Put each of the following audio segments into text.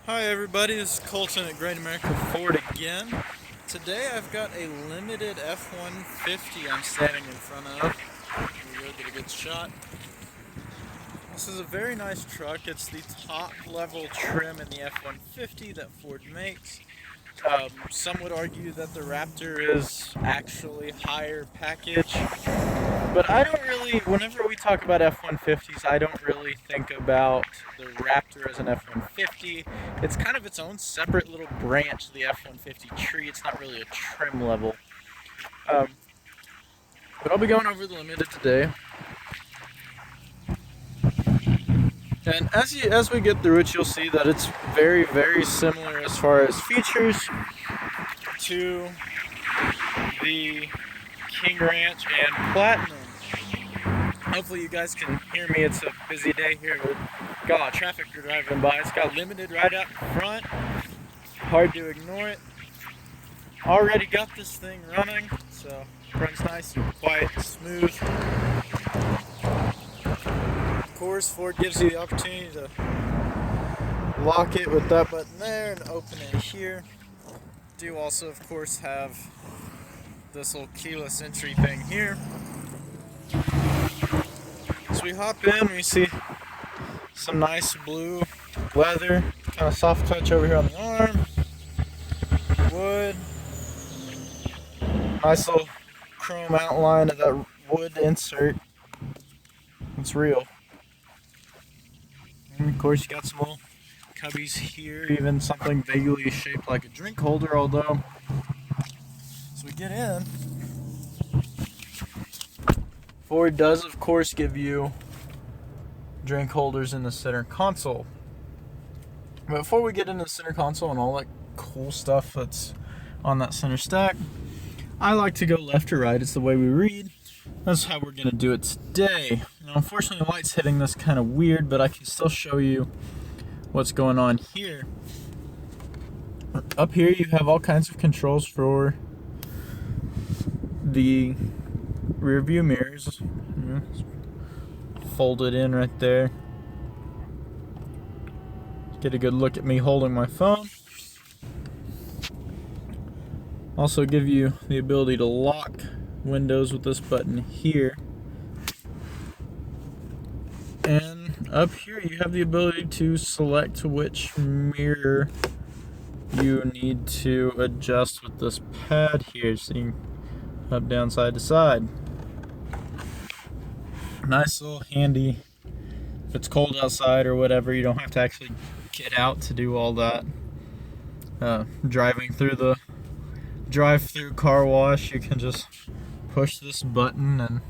Hi everybody, this is Colton at Great America Ford again. Today I've got a limited F-150 I'm standing in front of. Here we go, get a good shot. This is a very nice truck. It's the top level trim in the F-150 that Ford makes. Some would argue that the Raptor is actually higher package. But I don't really, whenever we talk about F-150s, I don't really think about the Raptor as an F-150. It's kind of its own separate little branch of the F-150 tree. It's not really a trim level. Um, but I'll be going over the Limited today. And as we get through it, you'll see that it's very, very similar as far as features to the King Ranch and Platinum. Hopefully you guys can hear me. It's a busy day here with got a lot of traffic driving by. It's got Limited right out in front. Hard to ignore it. Already got this thing running, so runs nice and quiet and smooth. Of course, Ford gives you the opportunity to lock it with that button there and open it here. Do also, of course, have this little keyless entry thing here. So we hop in, we see some nice blue leather, kind of soft touch over here on the arm, wood, nice little chrome outline of that wood insert. It's real. And of course you got some little cubbies here, even something vaguely shaped like a drink holder, although as we get in, Ford does of course give you drink holders in the center console. But before we get into the center console and all that cool stuff that's on that center stack, I like to go left to right. It's the way we read. That's how we're going to do it today. Now, unfortunately, the light's hitting this kind of weird, but I can still show you what's going on here. Up here, you have all kinds of controls for the rear view mirrors. Folded in right there. Get a good look at me holding my phone. Also give you the ability to lock windows with this button here. And up here you have the ability to select which mirror you need to adjust with this pad here, so you can up, down, side to side. Nice little handy if it's cold outside or whatever. You don't have to actually get out to do all that. Driving through the drive-through car wash, you can just push this button and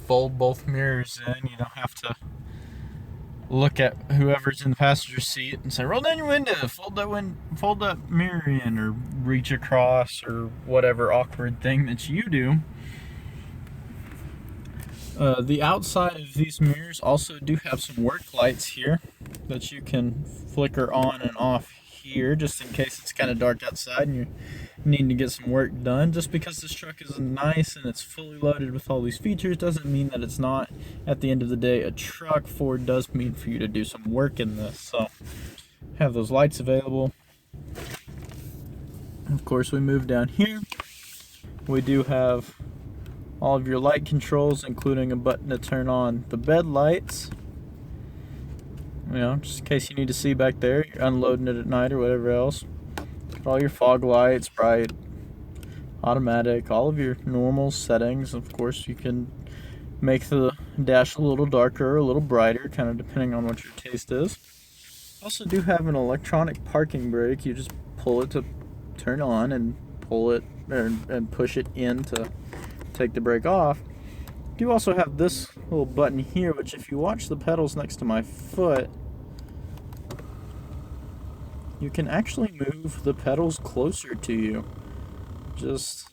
fold both mirrors in. You don't have to look at whoever's in the passenger seat and say, roll down your window, fold that mirror in, or reach across, or whatever awkward thing that you do. The outside of these mirrors also do have some work lights here that you can flicker on and off here, just in case it's kind of dark outside and you need to get some work done. Just because this truck is nice and it's fully loaded with all these features doesn't mean that it's not, at the end of the day, a truck. Ford does mean for you to do some work in this, so have those lights available. Of course, we move down here. We do have all of your light controls, including a button to turn on the bed lights. You know, just in case you need to see back there, you're unloading it at night or whatever else. All your fog lights, bright, automatic, all of your normal settings. Of course, you can make the dash a little darker or a little brighter, kind of depending on what your taste is. Also do have an electronic parking brake. You just pull it to turn on and pull it and push it in to take the brake off. You also have this little button here, which if you watch the pedals next to my foot, you can actually move the pedals closer to you, just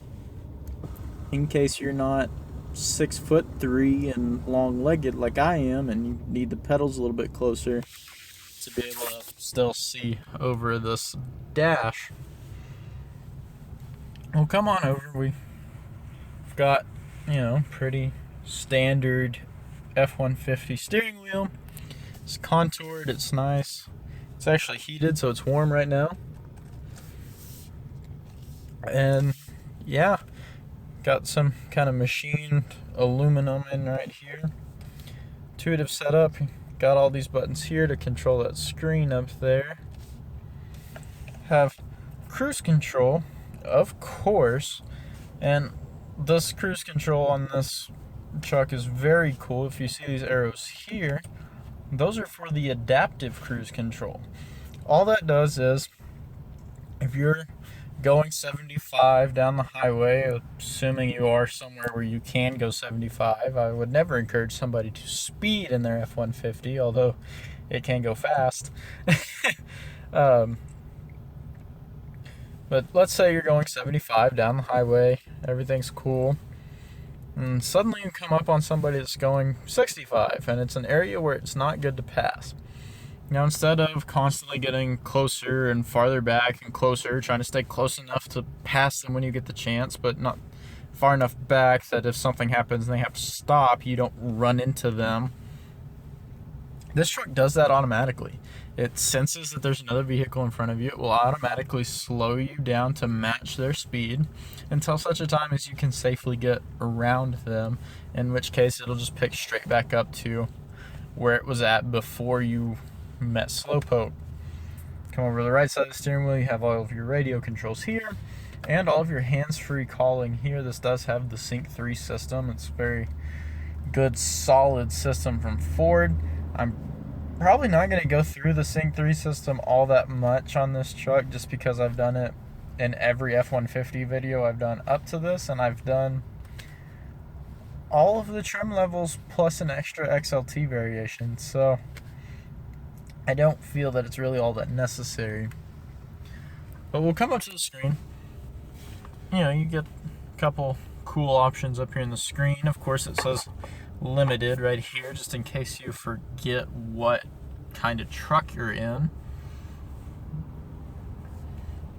in case you're not 6'3" and long-legged like I am and you need the pedals a little bit closer to be able to still see over this dash. Well, come on over. We've got, pretty standard F-150 steering wheel. It's contoured, it's nice. It's actually heated, so it's warm right now. And yeah, got some kind of machined aluminum in right here. Intuitive setup. Got all these buttons here to control that screen up there. Have cruise control, of course, and this cruise control on this truck is very cool. If you see these arrows here, those are for the adaptive cruise control. All that does is, if you're going 75 down the highway, assuming you are somewhere where you can go 75, I would never encourage somebody to speed in their F-150, although it can go fast. But let's say you're going 75 down the highway, everything's cool, and suddenly you come up on somebody that's going 65, and it's an area where it's not good to pass. Now, instead of constantly getting closer and farther back and closer, trying to stay close enough to pass them when you get the chance, but not far enough back that if something happens and they have to stop, you don't run into them. This truck does that automatically. It senses that there's another vehicle in front of you. It will automatically slow you down to match their speed until such a time as you can safely get around them, in which case it'll just pick straight back up to where it was at before you met Slowpoke. Come over to the right side of the steering wheel, you have all of your radio controls here and all of your hands-free calling here. This does have the Sync 3 system. It's a very good, solid system from Ford. I'm probably not going to go through the Sync 3 system all that much on this truck, just because I've done it in every F-150 video I've done up to this, and I've done all of the trim levels plus an extra XLT variation, so I don't feel that it's really all that necessary. But we'll come up to the screen. You know, you get a couple cool options up here in the screen. Of course, it says limited right here, just in case you forget what kind of truck you're in.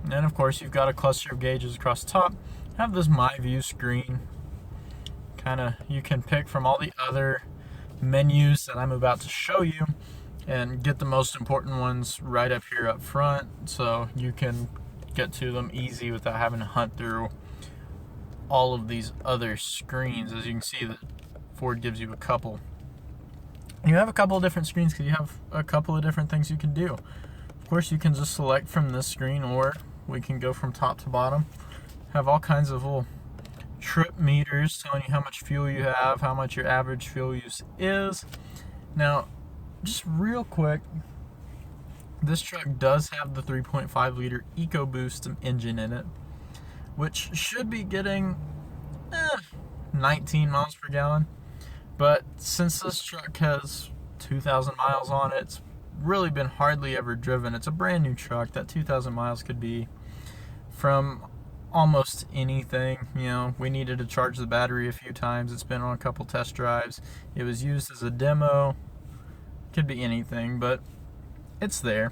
And then, of course, you've got a cluster of gauges across the top. Have this My View screen. You can pick from all the other menus that I'm about to show you and get the most important ones right up here up front, so you can get to them easy without having to hunt through all of these other screens. As you can see, that Ford gives you a couple. You have a couple of different screens because you have a couple of different things you can do. Of course, you can just select from this screen, or we can go from top to bottom. Have all kinds of little trip meters telling you how much fuel you have, how much your average fuel use is. Now, just real quick, this truck does have the 3.5 liter EcoBoost engine in it, which should be getting 19 miles per gallon. But since this truck has 2,000 miles on it, it's really been hardly ever driven. It's a brand new truck. That 2,000 miles could be from almost anything. You know, we needed to charge the battery a few times. It's been on a couple test drives. It was used as a demo. Could be anything, but it's there.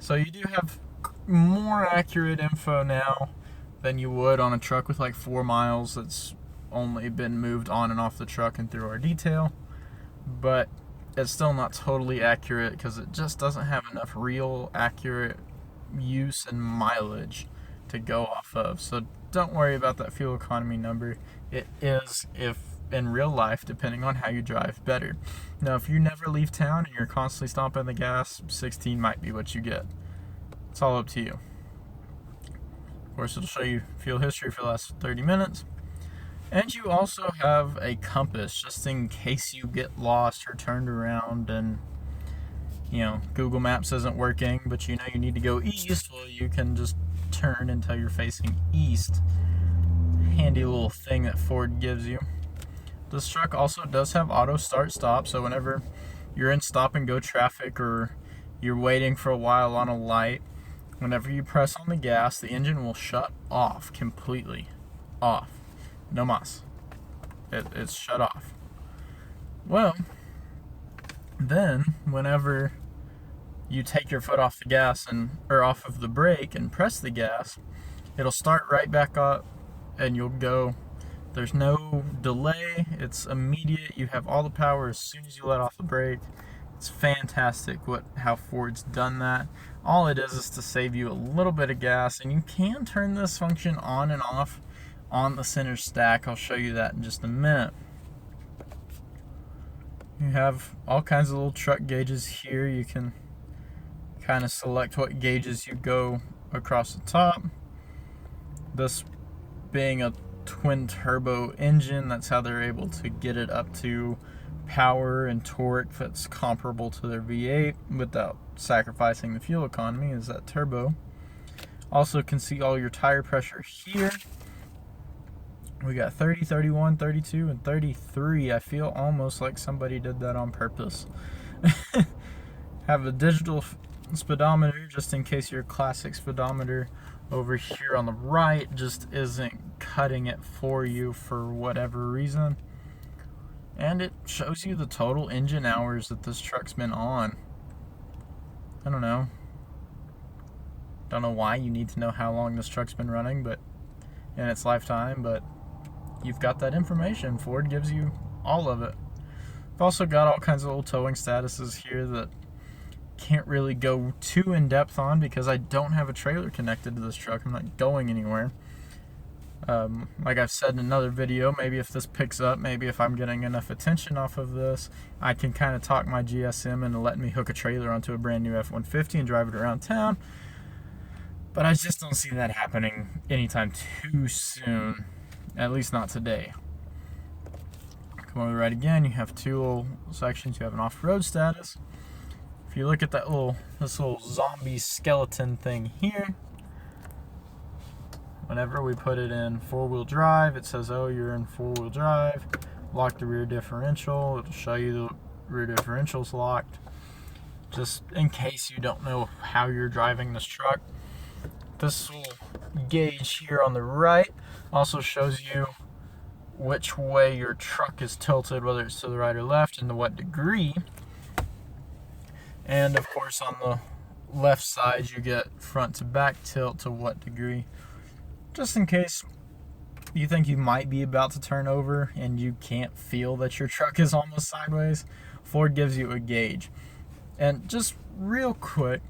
So you do have more accurate info now than you would on a truck with like 4 miles that's only been moved on and off the truck and through our detail. But it's still not totally accurate because it just doesn't have enough real accurate use and mileage to go off of. So don't worry about that fuel economy number. It is, if in real life, depending on how you drive, better. Now, if you never leave town and you're constantly stomping the gas, 16 might be what you get. It's all up to you. Of course, it'll show you fuel history for the last 30 minutes. And you also have a compass, just in case you get lost or turned around and, you know, Google Maps isn't working, but you know you need to go east. Well, you can just turn until you're facing east. Handy little thing that Ford gives you. This truck also does have auto start stop, so whenever you're in stop and go traffic or you're waiting for a while on a light, whenever you press on the gas, the engine will shut off completely. Off. No mas. It's shut off. Well, then whenever you take your foot off the gas or off of the brake and press the gas, it'll start right back up and you'll go. There's no delay. It's immediate. You have all the power as soon as you let off the brake. It's fantastic how Ford's done that. All it is to save you a little bit of gas, and you can turn this function on and off on the center stack. I'll show you that in just a minute. You have all kinds of little truck gauges here. You can kind of select what gauges you go across the top. This being a twin turbo engine, that's how they're able to get it up to power and torque that's comparable to their V8 without sacrificing the fuel economy, is that turbo. Also can see all your tire pressure here. We got 30, 31, 32, and 33. I feel almost like somebody did that on purpose. Have a digital speedometer just in case your classic speedometer over here on the right just isn't cutting it for you for whatever reason. And it shows you the total engine hours that this truck's been on. I don't know why you need to know how long this truck's been running but in its lifetime, but you've got that information. Ford gives you all of it. I've also got all kinds of little towing statuses here that can't really go too in depth on because I don't have a trailer connected to this truck. I'm not going anywhere. Like I've said in another video, maybe if this picks up, maybe if I'm getting enough attention off of this, I can kind of talk my GSM into letting me hook a trailer onto a brand new F-150 and drive it around town. But I just don't see that happening anytime too soon. At least not today. Come over right again, you have two little sections. You have an off-road status. If you look at this little zombie skeleton thing here, whenever we put it in four-wheel drive, it says, oh, you're in four-wheel drive. Lock the rear differential. It'll show you the rear differential's locked. Just in case you don't know how you're driving this truck. This little gauge here on the right also shows you which way your truck is tilted, whether it's to the right or left, and to what degree. And of course on the left side you get front to back tilt to what degree. Just in case you think you might be about to turn over and you can't feel that your truck is almost sideways, Ford gives you a gauge. And just real quick,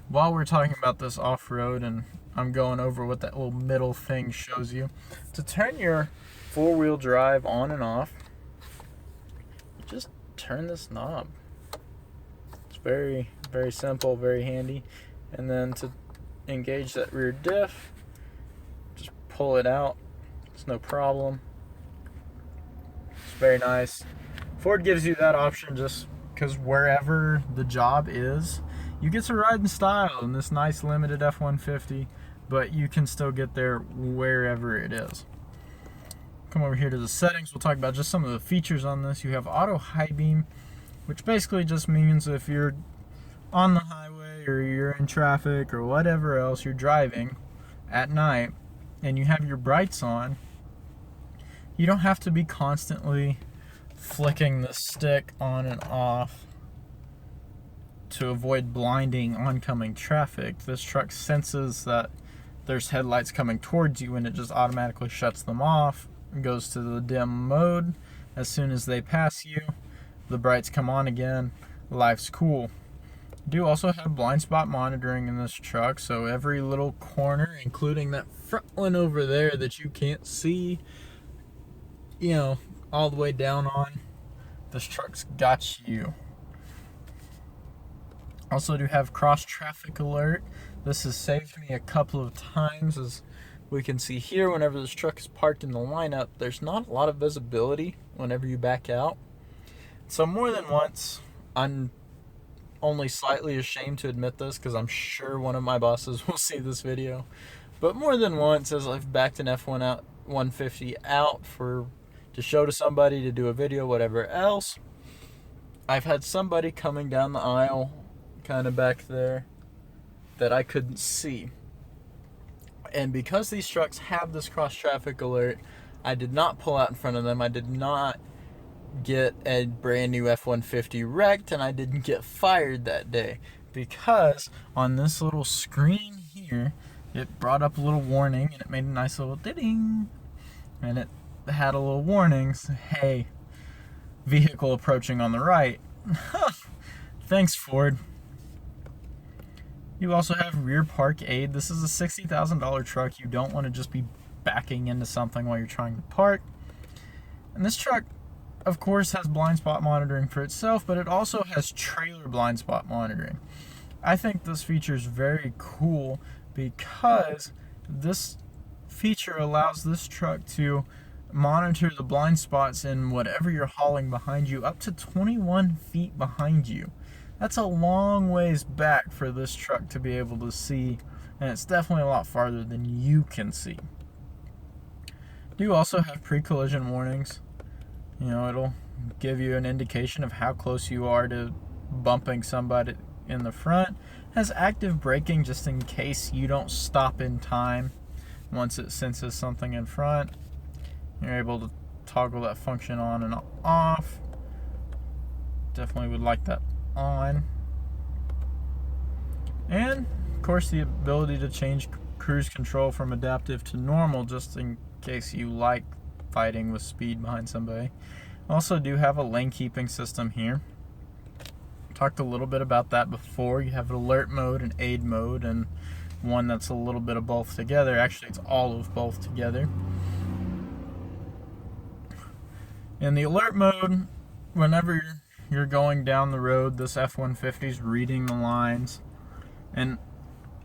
while we're talking about this off-road and I'm going over what that little middle thing shows you, to turn your four-wheel drive on and off, just turn this knob. It's very, very simple, very handy. And then to engage that rear diff, just pull it out. It's no problem. It's very nice. Ford gives you that option just because wherever the job is, you get to ride in style in this nice limited F-150, but you can still get there wherever it is. Come over here to the settings. We'll talk about just some of the features on this. You have auto high beam, which basically just means if you're on the highway or you're in traffic or whatever else, you're driving at night and you have your brights on, you don't have to be constantly flicking the stick on and off to avoid blinding oncoming traffic. This truck senses that there's headlights coming towards you and it just automatically shuts them off and goes to the dim mode. As soon as they pass you, the brights come on again. Life's cool. You do also have blind spot monitoring in this truck, so every little corner, including that front one over there that you can't see, you know, all the way down on, this truck's got you. Also do have cross traffic alert. This has saved me a couple of times. As we can see here, whenever this truck is parked in the lineup, there's not a lot of visibility whenever you back out. So more than once, I'm only slightly ashamed to admit this because I'm sure one of my bosses will see this video, but more than once as I've backed an F-150 out to show to somebody, to do a video, whatever else, I've had somebody coming down the aisle kind of back there that I couldn't see. And because these trucks have this cross traffic alert, I did not pull out in front of them. I did not get a brand new F-150 wrecked, and I didn't get fired that day because on this little screen here, it brought up a little warning and it made a nice little ding, and it had a little warning, hey, vehicle approaching on the right. Thanks, Ford. You also have rear park aid. This is a $60,000 truck. You don't want to just be backing into something while you're trying to park. And this truck, of course, has blind spot monitoring for itself, but it also has trailer blind spot monitoring. I think this feature is very cool because this feature allows this truck to monitor the blind spots in whatever you're hauling behind you up to 21 feet behind you. That's a long ways back for this truck to be able to see, and it's definitely a lot farther than you can see. You also have pre-collision warnings. You know, it'll give you an indication of how close you are to bumping somebody in the front. It has active braking just in case you don't stop in time once it senses something in front. You're able to toggle that function on and off. Definitely would like that on. And of course the ability to change cruise control from adaptive to normal just in case you like fighting with speed behind somebody. Also do have a lane keeping system here. Talked a little bit about that before. You have alert mode and aid mode, and one that's a little bit of both together. Actually, it's all of both together. In the alert mode, whenever you're going down the road, this F-150 is reading the lines. And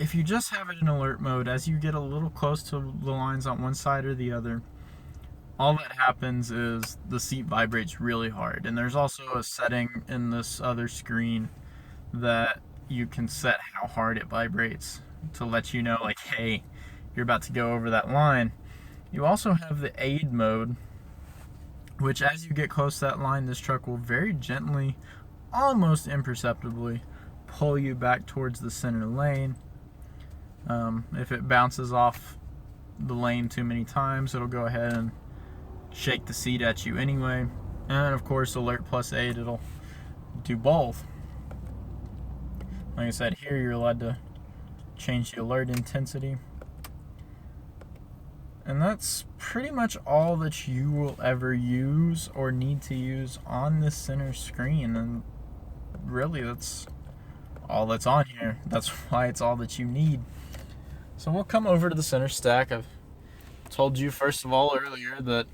if you just have it in alert mode, as you get a little close to the lines on one side or the other, all that happens is the seat vibrates really hard. And there's also a setting in this other screen that you can set how hard it vibrates to let you know, like, hey, you're about to go over that line. You also have the aid mode, which as you get close to that line, this truck will very gently, almost imperceptibly, pull you back towards the center lane. If it bounces off the lane too many times, it'll go ahead and shake the seat at you anyway. And of course, alert plus aid, it'll do both. Like I said, here you're allowed to change the alert intensity. And that's pretty much all that you will ever use or need to use on this center screen. And really, that's all that's on here. That's why it's all that you need. So we'll come over to the center stack. I've told you first of all earlier that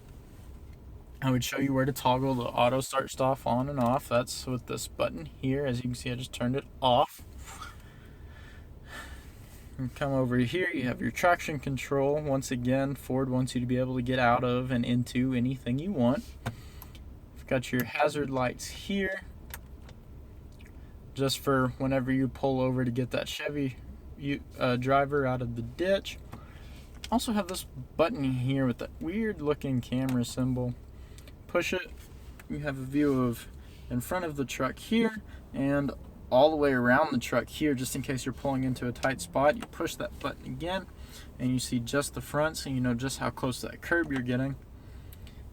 I would show you where to toggle the auto start stop on and off. That's with this button here. As you can see, I just turned it off. And come over here, you have your traction control. Once again, Ford wants you to be able to get out of and into anything you want. You've got your hazard lights here, just for whenever you pull over to get that Chevy driver out of the ditch. Also have this button here with that weird looking camera symbol. Push it, you have a view of in front of the truck here and all the way around the truck here, just in case you're pulling into a tight spot. You push that button again and you see just the front, so you know just how close to that curb you're getting.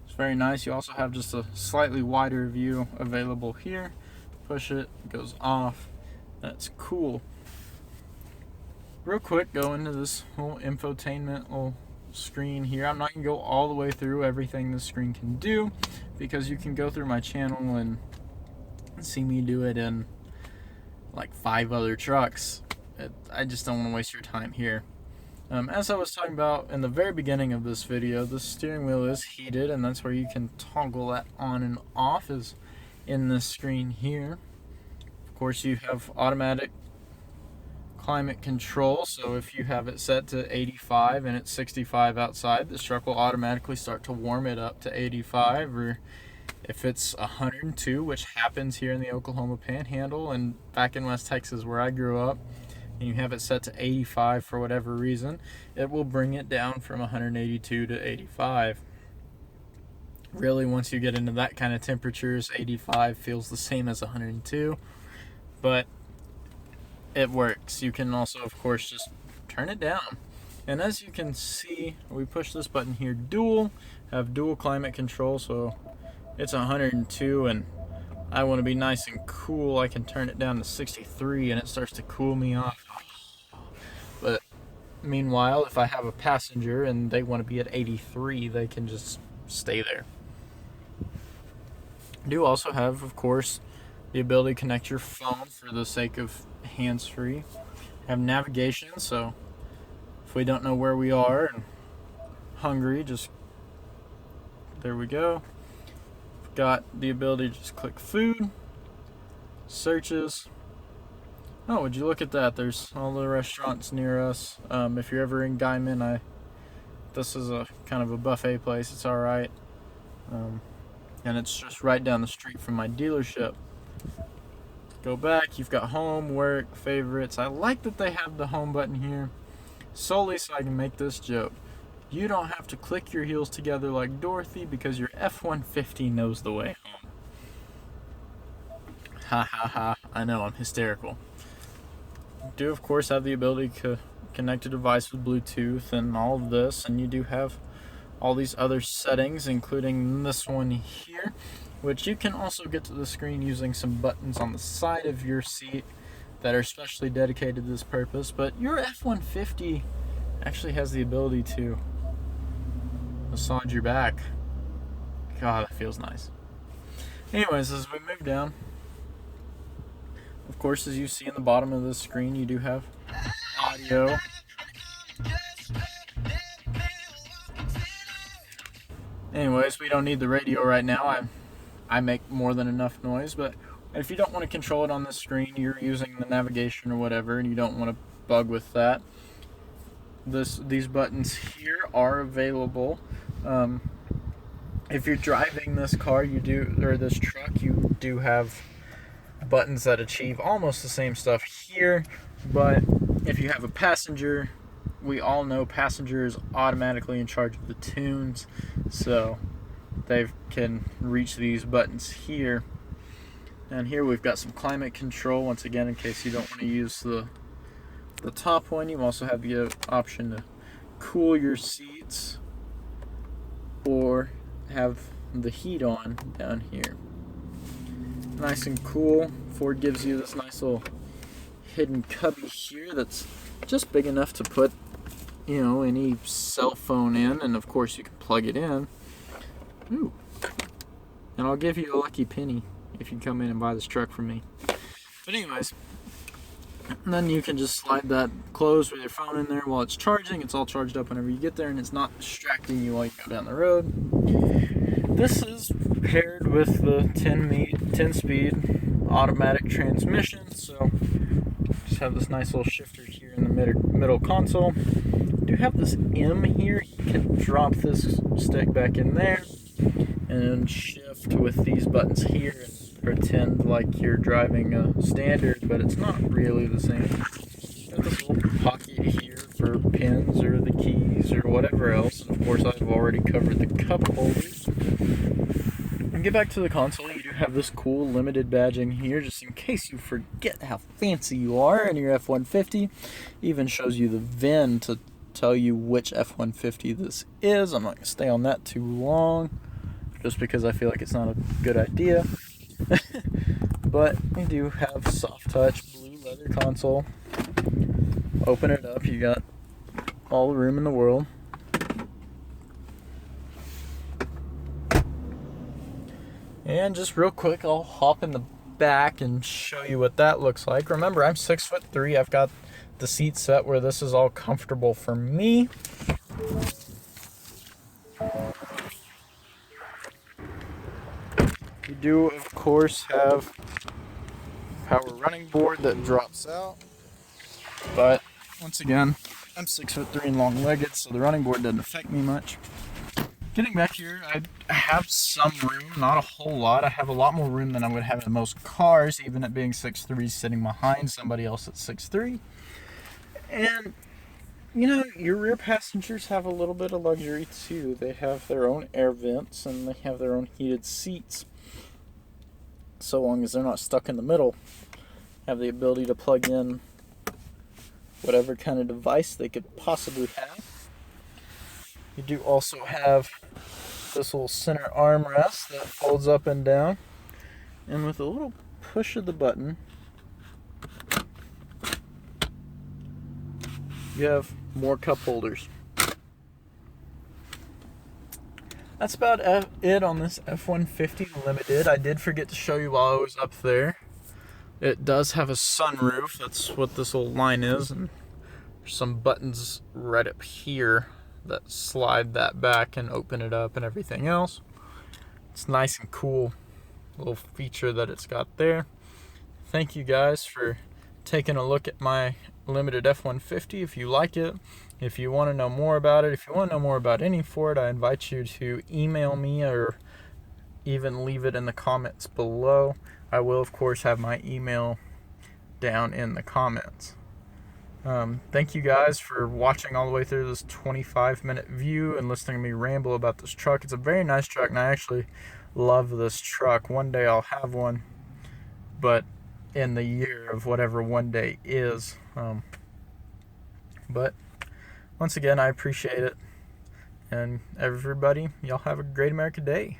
It's very nice. You also have just a slightly wider view available here. Push it, it goes off. That's cool. Real quick, go into this whole infotainment little screen here. I'm not going to go all the way through everything this screen can do, because you can go through my channel and see me do it in like 5 other trucks. I just don't want to waste your time here. As I was talking about in the very beginning of this video, the steering wheel is heated, and that's where you can toggle that on and off, is in this screen here. Of course, you have automatic climate control, so if you have it set to 85 and it's 65 outside, this truck will automatically start to warm it up to 85. Or if it's 102, which happens here in the Oklahoma Panhandle and back in West Texas where I grew up, and you have it set to 85 for whatever reason, it will bring it down from 182 to 85. Really, once you get into that kind of temperatures, 85 feels the same as 102, but it works. You can also, of course, just turn it down. And as you can see, we push this button here, have dual climate control, so it's 102 and I want to be nice and cool. I can turn it down to 63 and it starts to cool me off. But meanwhile, if I have a passenger and they want to be at 83, they can just stay there. I do also have, of course, the ability to connect your phone for the sake of hands-free. Have navigation, so if we don't know where we are and hungry, just there we go. Got the ability to just click food, searches. Oh, would you look at that? There's all the restaurants near us. If you're ever in Guyman, this is a kind of a buffet place. It's all right, and it's just right down the street from my dealership. Go back. You've got home, work, favorites. I like that they have the home button here, solely so I can make this joke. You don't have to click your heels together like Dorothy because your F-150 knows the way home. Ha ha ha. I know, I'm hysterical. You do, of course, have the ability to connect a device with Bluetooth and all of this, and you do have all these other settings, including this one here, which you can also get to the screen using some buttons on the side of your seat that are specially dedicated to this purpose. But your F-150 actually has the ability to massage your back. God, that feels nice. Anyways, as we move down, of course, as you see in the bottom of the screen, you do have audio. Anyways, we don't need the radio right now. I make more than enough noise, but if you don't want to control it on the screen, you're using the navigation or whatever, and you don't want to bug with that, these buttons here are available. If you're driving this car, this truck, you do have buttons that achieve almost the same stuff here. But if you have a passenger, we all know passenger is automatically in charge of the tunes, so they can reach these buttons here. And here we've got some climate control, once again, in case you don't want to use the top one. You also have the option to cool your seats or have the heat on down here. Nice and cool. Ford gives you this nice little hidden cubby here that's just big enough to put, any cell phone in, and of course you can plug it in. Ooh. And I'll give you a lucky penny if you come in and buy this truck from me. But anyways, and then you can just slide that closed with your phone in there while it's charging. It's all charged up whenever you get there, and it's not distracting you while you go down the road. This is paired with the 10-speed automatic transmission, so just have this nice little shifter here in the middle console. You do have this M here. You can drop this stick back in there and shift with these buttons here and pretend like you're driving a standard, but it's not really the same. Got this little pocket here for pins or the keys or whatever else, and of course I've already covered the cup holders. And get back to the console, you do have this cool limited badging here, just in case you forget how fancy you are in your F-150. Even shows you the VIN to tell you which F-150 this is. I'm not going to stay on that too long, just because I feel like it's not a good idea. But we do have soft touch blue leather console. Open it up, you got all the room in the world. And just real quick, I'll hop in the back and show you what that looks like. Remember, I'm 6'3". I've got the seat set where this is all comfortable for me. You do, of course, have power running board that drops out, but once again, I'm 6'3" and long-legged, so the running board doesn't affect me much. Getting back here, I have some room, not a whole lot. I have a lot more room than I would have in most cars, even at being 6'3", sitting behind somebody else at 6'3". And your rear passengers have a little bit of luxury too. They have their own air vents and they have their own heated seats, so long as they're not stuck in the middle. Have the ability to plug in whatever kind of device they could possibly have. You do also have this little center armrest that folds up and down, and with a little push of the button, you have more cup holders. That's about it on this F-150 Limited. I did forget to show you while I was up there It does have a sunroof. That's what this little line is, and there's some buttons right up here that slide that back and open it up and everything else. It's nice and cool little feature that it's got there. Thank you guys for taking a look at my limited F-150. If you like it, if you want to know more about it, if you want to know more about any Ford, I invite you to email me or even leave it in the comments below. I will, of course, have my email down in the comments. Thank you guys for watching all the way through this 25-minute view and listening to me ramble about this truck. It's a very nice truck, and I actually love this truck. One day I'll have one, but in the year of whatever one day is. But once again, I appreciate it. And everybody, y'all have a great American day.